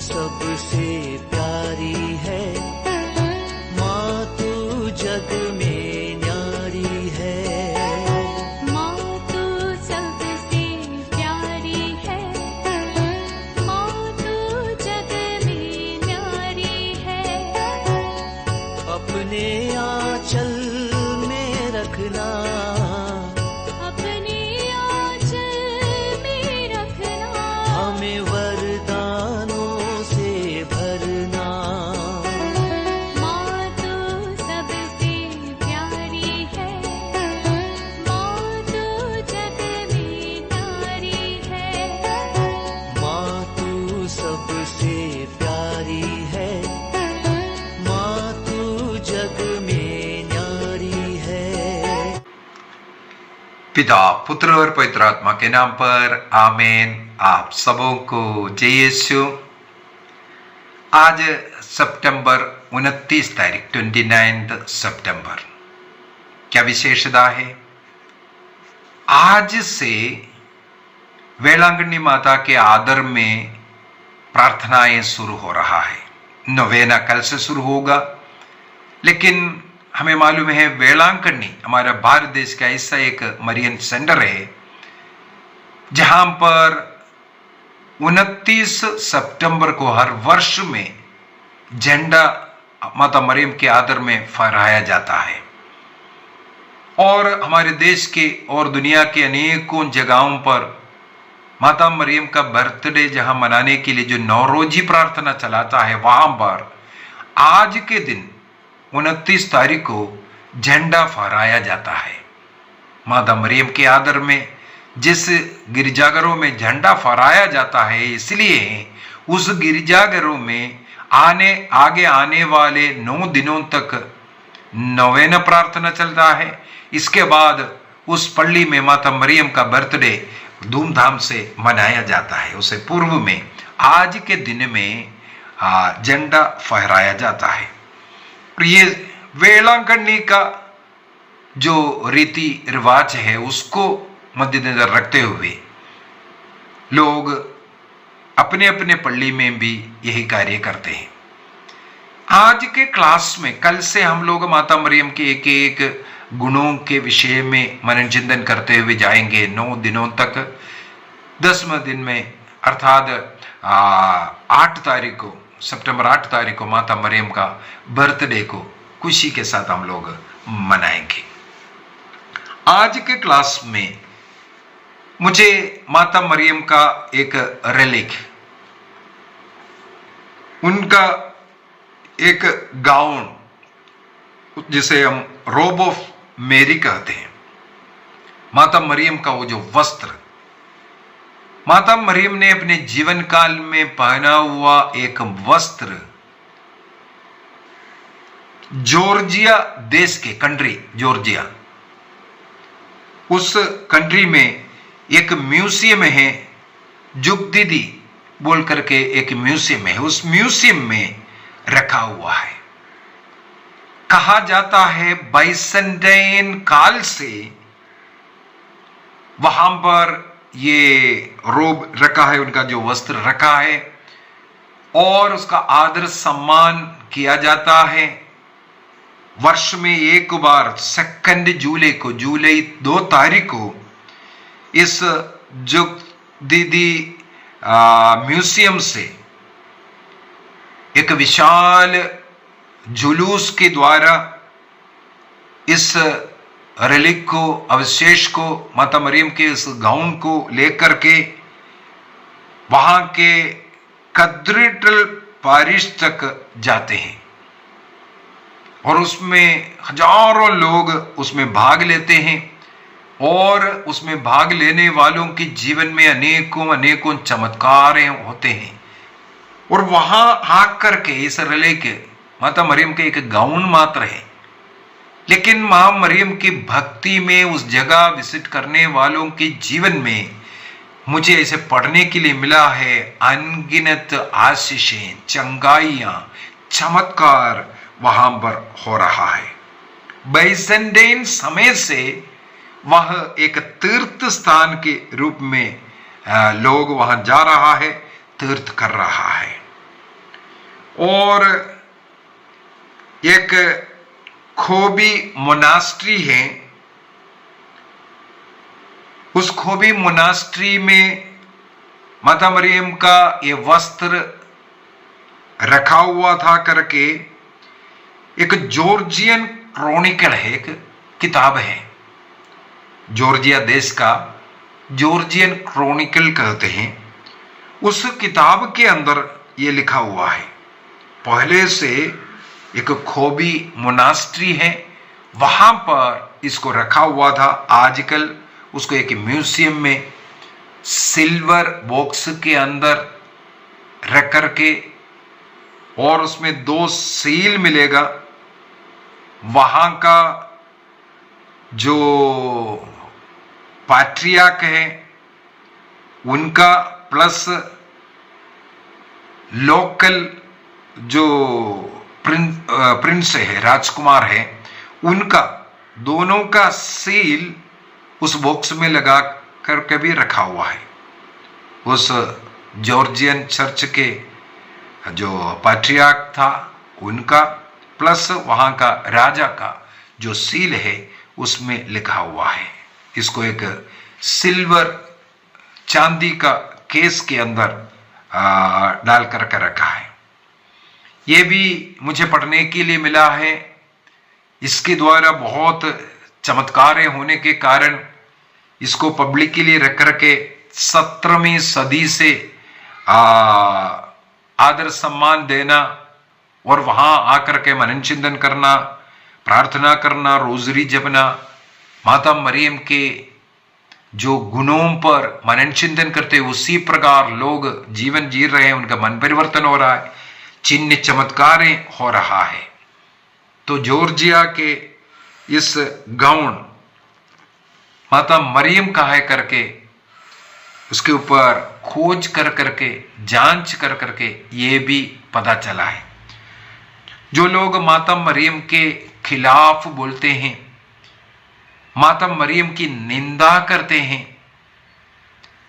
सबसे प्यारी है, माँ तू जग में न्यारी है। माँ तू सबसे प्यारी है, माँ तू जग में न्यारी है। अपने आंचल में रखना, अपने आंचल में रखना, हमें वरदानों से भरना। माँ तू सबसे प्यारी है, माँ तू जग में न्यारी है। माँ तू सबसे प्यारी है, माँ तू जग में न्यारी है। पिता, पुत्र और पवित्र आत्मा के नाम पर आमीन। आप सबों को जय यीशु। आज सितंबर 29 तारीख 29 सितंबर, क्या विशेषता है? आज से वेलांगनी माता के आदर में प्रार्थनाएं शुरू हो रहा है। नोवेना कल से शुरू होगा, लेकिन हमें मालूम है वेलांकनी हमारा भारत देश का ऐसा एक मरियन सेंटर है जहां पर 29 सितंबर को हर वर्ष में झंडा माता मरियम के आदर में फहराया जाता है। और हमारे देश के और दुनिया के अनेकों जगहों पर माता मरियम का बर्थडे जहां मनाने के लिए जो नौरोजी प्रार्थना चलाता है, वहां पर आज के दिन 29 तारीख को झंडा फहराया जाता है। माता मरियम के आदर में जिस गिरजाघरों में झंडा फहराया जाता है, इसलिए उस गिरजाघरों में आगे आने वाले 9 दिनों तक नोवेना प्रार्थना चलता है। इसके बाद उस पल्ली में माता मरियम का बर्थडे धूमधाम से मनाया जाता है। उससे पूर्व में आज के दिन में झंडा फहराया जाता है। ये वेलांकनी का जो रीति रिवाज है उसको मद्देनजर रखते हुए लोग अपने अपने पल्ली में भी यही कार्य करते हैं। आज के क्लास में कल से हम लोग माता मरियम के एक एक गुणों के विषय में मनन चिंतन करते हुए जाएंगे 9 दिनों तक। 10वें दिन में अर्थात 8 तारीख को, सितंबर 8 तारीख को माता मरियम का बर्थडे को खुशी के साथ हम लोग मनाएंगे। आज के क्लास में मुझे माता मरियम का एक रेलिक, उनका एक गाउन जिसे हम रोब ऑफ मेरी कहते हैं, माता मरियम का वो जो वस्त्र माता मरियम ने अपने जीवन काल में पहना हुआ एक वस्त्र जॉर्जिया देश के कंट्री जॉर्जिया, उस कंट्री में एक म्यूजियम है, जुगदीदी बोल करके एक म्यूजियम है। उस म्यूजियम में रखा हुआ है। कहा जाता है बाइजेंटाइन काल से वहां पर ये रोब रखा है, उनका जो वस्त्र रखा है, और उसका आदर सम्मान किया जाता है। वर्ष में एक बार 2 जुलाई को, जुलाई 2 तारीख को इस जुगदीदी म्यूजियम से एक विशाल जुलूस के द्वारा इस रेलिक को, अवशेष को, माता मरियम के इस गाउन को लेकर के वहां के कैथेड्रल पारिश तक जाते हैं और उसमें हजारों लोग उसमें भाग लेते हैं और उसमें भाग लेने वालों के जीवन में अनेकों चमत्कार होते हैं। और वहां आकर के इस रेलिक माता मरियम के एक गाउन मात्र है, लेकिन मां मरियम की भक्ति में उस जगह विजिट करने वालों के जीवन में मुझे ऐसे पढ़ने के लिए मिला है, अनगिनत आशीषें, चंगाइयां, चमत्कार वहां पर हो रहा है। बाइजेंटाइन समय से वह एक तीर्थ स्थान के रूप में लोग वहां जा रहा है, तीर्थ कर रहा है। और एक खोबी मोनास्ट्री है। उस खोबी मोनास्ट्री में माता मरियम का ये वस्त्र रखा हुआ था करके एक जॉर्जियन क्रॉनिकल है, एक किताब है, जॉर्जिया देश का जॉर्जियन क्रॉनिकल कहते हैं। उस किताब के अंदर ये लिखा हुआ है, पहले से एक खोबी मोनास्ट्री है, वहां पर इसको रखा हुआ था। आजकल उसको एक म्यूजियम में सिल्वर बॉक्स के अंदर रख करके, और उसमें 2 सील मिलेगा। वहां का जो पैट्रियार्क है उनका, प्लस लोकल जो प्रिंस है, राजकुमार है, उनका, दोनों का सील उस बॉक्स में लगा करके भी रखा हुआ है। उस जॉर्जियन चर्च के जो पैट्रियार्क था उनका, प्लस वहां का राजा का जो सील है उसमें लिखा हुआ है। इसको एक सिल्वर चांदी का केस के अंदर डाल करके रखा है। ये भी मुझे पढ़ने के लिए मिला है। इसके द्वारा बहुत चमत्कार होने के कारण इसको पब्लिक के लिए रख करके 17वीं सदी से आदर सम्मान देना और वहां आकर के मनन चिंतन करना, प्रार्थना करना, रोजरी जपना, माता मरियम के जो गुणों पर मनन चिंतन करते उसी प्रकार लोग जीवन जी रहे हैं, उनका मन परिवर्तन हो रहा है, चिन्ह चमत्कार हो रहा है। तो जॉर्जिया के इस गाउन माता मरियम का है करके उसके ऊपर खोज कर करके, जांच कर करके ये भी पता चला है। जो लोग माता मरियम के खिलाफ बोलते हैं, माता मरियम की निंदा करते हैं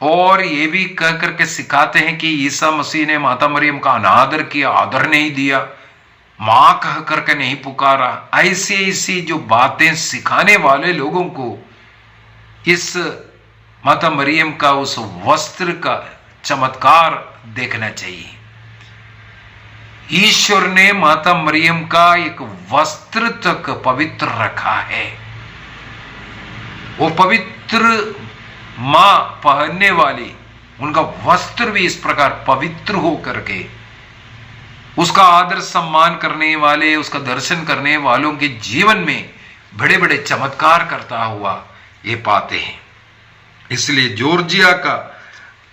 और ये भी कह करके सिखाते हैं कि ईसा मसीह ने माता मरियम का अनादर किया, आदर नहीं दिया, मां कह करके नहीं पुकारा, ऐसी जो बातें सिखाने वाले लोगों को इस माता मरियम का उस वस्त्र का चमत्कार देखना चाहिए। ईश्वर ने माता मरियम का एक वस्त्र तक पवित्र रखा है। वो पवित्र मां पहनने वाली, उनका वस्त्र भी इस प्रकार पवित्र हो करके उसका आदर सम्मान करने वाले, उसका दर्शन करने वालों के जीवन में बड़े बड़े चमत्कार करता हुआ ये पाते हैं। इसलिए जॉर्जिया का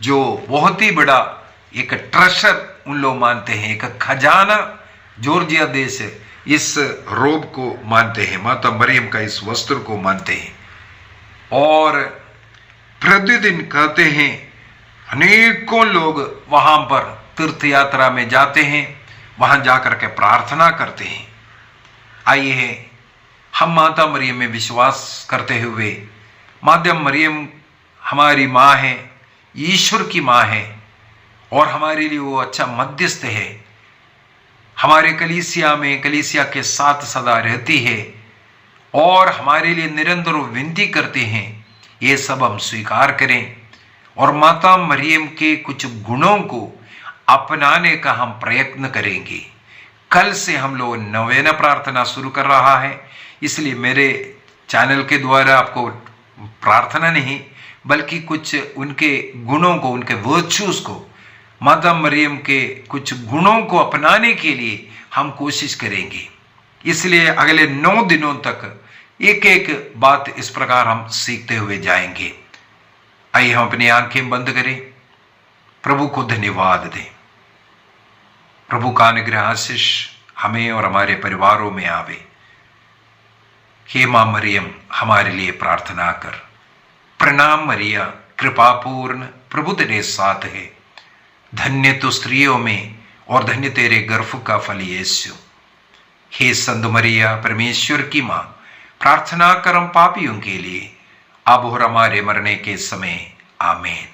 जो बहुत ही बड़ा एक ट्रेजर उन लोग मानते हैं, एक खजाना जॉर्जिया देश इस रोब को मानते हैं, माता मरियम का इस वस्त्र को मानते हैं। और प्रतिदिन कहते हैं अनेकों लोग वहां पर तीर्थ यात्रा में जाते हैं, वहां जाकर के प्रार्थना करते हैं। आइए हम माता मरियम में विश्वास करते हुए, माता मरियम हमारी माँ है, ईश्वर की माँ है और हमारे लिए वो अच्छा मध्यस्थ है, हमारे कलीसिया में कलीसिया के साथ सदा रहती है और हमारे लिए निरंतर विनती करते हैं। ये सब हम स्वीकार करें और माता मरियम के कुछ गुणों को अपनाने का हम प्रयत्न करेंगे। कल से हम लोग नवेना प्रार्थना शुरू कर रहा है, इसलिए मेरे चैनल के द्वारा आपको प्रार्थना नहीं बल्कि कुछ उनके गुणों को, उनके वर्च्यूज को, माता मरियम के कुछ गुणों को अपनाने के लिए हम कोशिश करेंगे। इसलिए अगले 9 दिनों तक एक एक बात इस प्रकार हम सीखते हुए जाएंगे। आइए हम अपनी आंखें बंद करें, प्रभु को धन्यवाद दें। प्रभु का अनुग्रह आशीष हमें और हमारे परिवारों में आवे। हे मां मरियम, हमारे लिए प्रार्थना कर। प्रणाम मरिया, कृपापूर्ण, प्रभु तेरे साथ है, धन्य तो स्त्रियों में और धन्य तेरे गर्भ का फल यीशु। हे संत मरिया, परमेश्वर की मां, प्रार्थना कर हम पापियों के लिए, अब और हमारे मरने के समय। आमीन।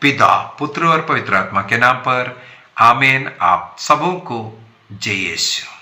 पिता, पुत्र और पवित्र आत्मा के नाम पर आमीन। आप सबों को जय यीशु।